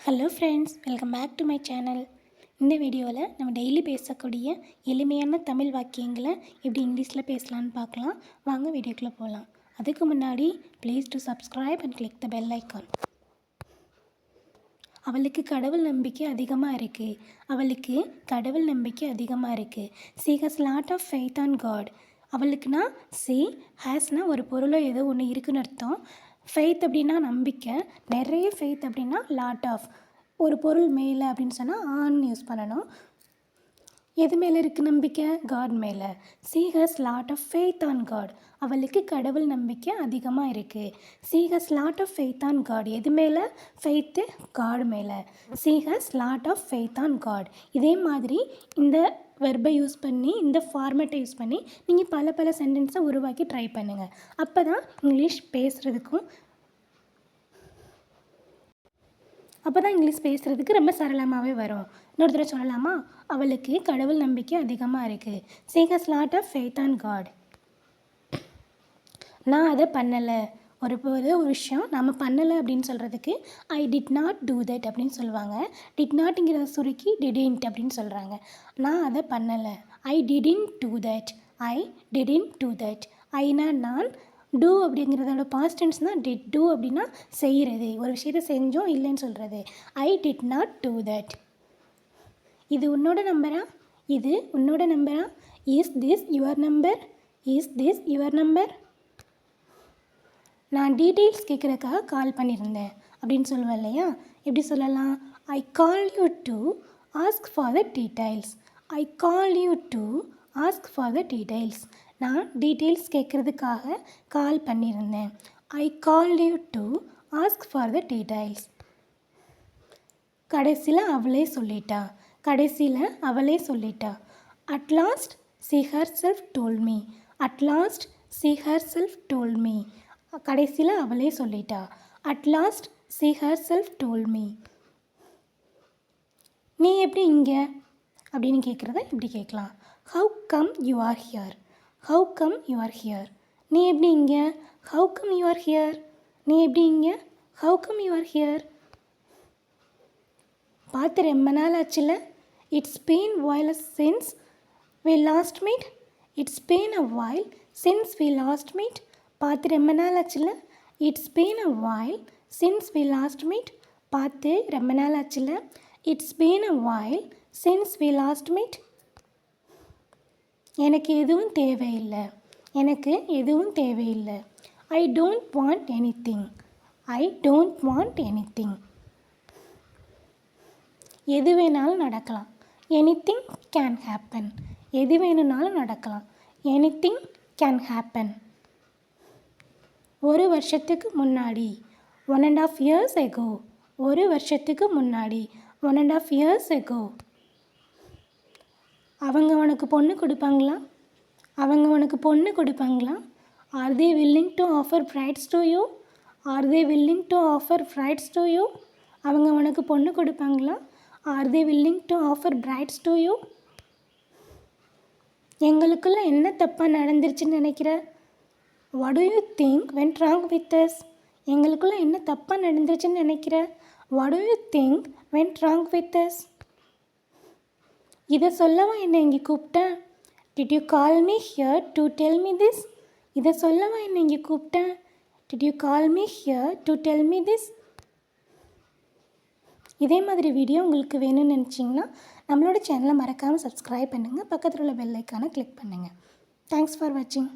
Hello friends, welcome back to my channel. இந்த வீடியோவில் நம்ம டெய்லி பேசக்கூடிய எளிமையான தமிழ் வாக்கியங்களை எப்படி இங்கிலீஷில் பேசலான்னு பார்க்கலாம். வாங்க வீடியோக்குள்ளே போகலாம். அதுக்கு முன்னாடி please to subscribe and click the bell icon. அவளுக்கு கடவுள் நம்பிக்கை அதிகமாக இருக்குது. அவளுக்கு கடவுள் நம்பிக்கை அதிகமாக இருக்குது. She has lot of faith on God. அவளுக்குனா சி ஹேஸ்னால் ஒரு பொருளோ ஏதோ ஒன்று இருக்குன்னு அர்த்தம். ஃபெய்த் அப்படின்னா நம்பிக்கை. நிறைய ஃபெய்த் அப்படின்னா லாட் ஆஃப். ஒரு பொருள் மேலே அப்படின்னு சொன்னால் ஆன் யூஸ் பண்ணணும். எது மேலே இருக்குது நம்பிக்கை? காட் மேலே. She has lot of faith on God. அவளுக்கு கடவுள் நம்பிக்கை அதிகமாக இருக்குது. She has lot of faith on God. எது மேலே? ஃபெய்த்து காட் மேலே. She has lot of faith on God. இதே மாதிரி இந்த வெர்பை யூஸ் பண்ணி, இந்த ஃபார்மேட்டை யூஸ் பண்ணி நீங்கள் பல சென்டென்ஸை உருவாக்கி ட்ரை பண்ணுங்கள். அப்போ தான் இங்கிலீஷ் பேசுகிறதுக்கு ரொம்ப சரளமாகவே வரும். இன்னொரு தடவை சொல்லலாமா? அவளுக்கு கடவுள் நம்பிக்கை அதிகமாக இருக்குது. She has lot of faith on God. நான் அதை பண்ணலை. ஒரு விஷயம் நம்ம பண்ணலை அப்படின்னு சொல்கிறதுக்கு I did not do that அப்படின்னு சொல்லுவாங்க. டிட் நாட்டுங்கிறத சுருக்கி டிடின்ட் அப்படின்னு சொல்கிறாங்க. நான் அதை பண்ணலை. I didn't do that. I didn't do that. ஐனா நான், டூ அப்படிங்கிறதோட பாஸ்ட் டென்ஸ் தான் டிட். டூ அப்படின்னா செய்கிறது, ஒரு விஷயத்தை செஞ்சோம் இல்லைன்னு சொல்கிறது. I did not do that. இது உன்னோட நம்பரா? இது உன்னோட நம்பரா? Is this your number? Is this your number? நான் டீட்டெயில்ஸ் கேட்குறதுக்காக கால் பண்ணியிருந்தேன் அப்படின்னு சொல்லுவேன் இல்லையா? எப்படி சொல்லலாம்? I call you to ask for the details. I call you to ask for the details. நான் டீட்டெயில்ஸ் கேட்குறதுக்காக கால் பண்ணியிருந்தேன். I call you to ask for the details. கடைசியில் அவளே சொல்லிட்டா. கடைசியில் அவளே சொல்லிட்டா. At last she herself told me. At last she herself told me. கடைசியில் அவளே சொல்லிட்டா. At last she herself told me. நீ எப்படி இங்கே அப்படின்னு கேட்குறத இப்படி கேட்கலாம். How come you are here. How come you are here. நீ எப்படி இங்கே? How come you are here. நீ எப்படி இங்கே? How come you are here. பார்த்து ரொம்ப நாள் ஆச்சுல. It's been while since we last meet. It's been a while since we last meet. பார்த்து ரொம்ப நாள் ஆச்சுல. It's been a while since we last meet. பார்த்து ரொம்ப நாள் ஆச்சுல. It's been a while since we last meet. எனக்கு எதுவும் தேவையில்லை. எனக்கு எதுவும் தேவையில்லை. I don't want anything. I don't want anything. எது வேணாலும் நடக்கலாம். Anything can happen. எது வேணும்னாலும் நடக்கலாம். Anything can happen. ஒரு வருஷத்துக்கு முன்னாடி. 1.5 years ago. ஒரு வருஷத்துக்கு முன்னாடி. 1.5 years ago. அவங்க உனக்கு பொண்ணு கொடுப்பாங்களா? அவங்க உனக்கு பொண்ணு கொடுப்பாங்களா? Are they willing to offer brides to you? Are they willing to offer brides to you? அவங்க உனக்கு பொண்ணு கொடுப்பாங்களா? Are they willing to offer brides to you? எங்களுக்குள்ள என்ன தப்பாக நடந்துருச்சுன்னு நினைக்கிற? What do you think went wrong with us? எங்களுக்குள்ள என்ன தப்பாக நடந்துருச்சுன்னு நினைக்கிற? What do you think went wrong with us? இதை சொல்லவா என்னை இங்கே கூப்பிட்டேன்? Did you call me here to tell me this? இதை சொல்லவா என்னை இங்கே கூப்பிட்டேன்? Did you call me here to tell me this? இதே மாதிரி வீடியோ உங்களுக்கு வேணும்னு நினச்சிங்கன்னா நம்மளோட சேனலை மறக்காமல் சப்ஸ்கிரைப் பண்ணுங்கள். பக்கத்தில் உள்ள பெல் ஐக்கானை கிளிக் பண்ணுங்கள். தேங்க்ஸ் ஃபார் வாட்சிங்.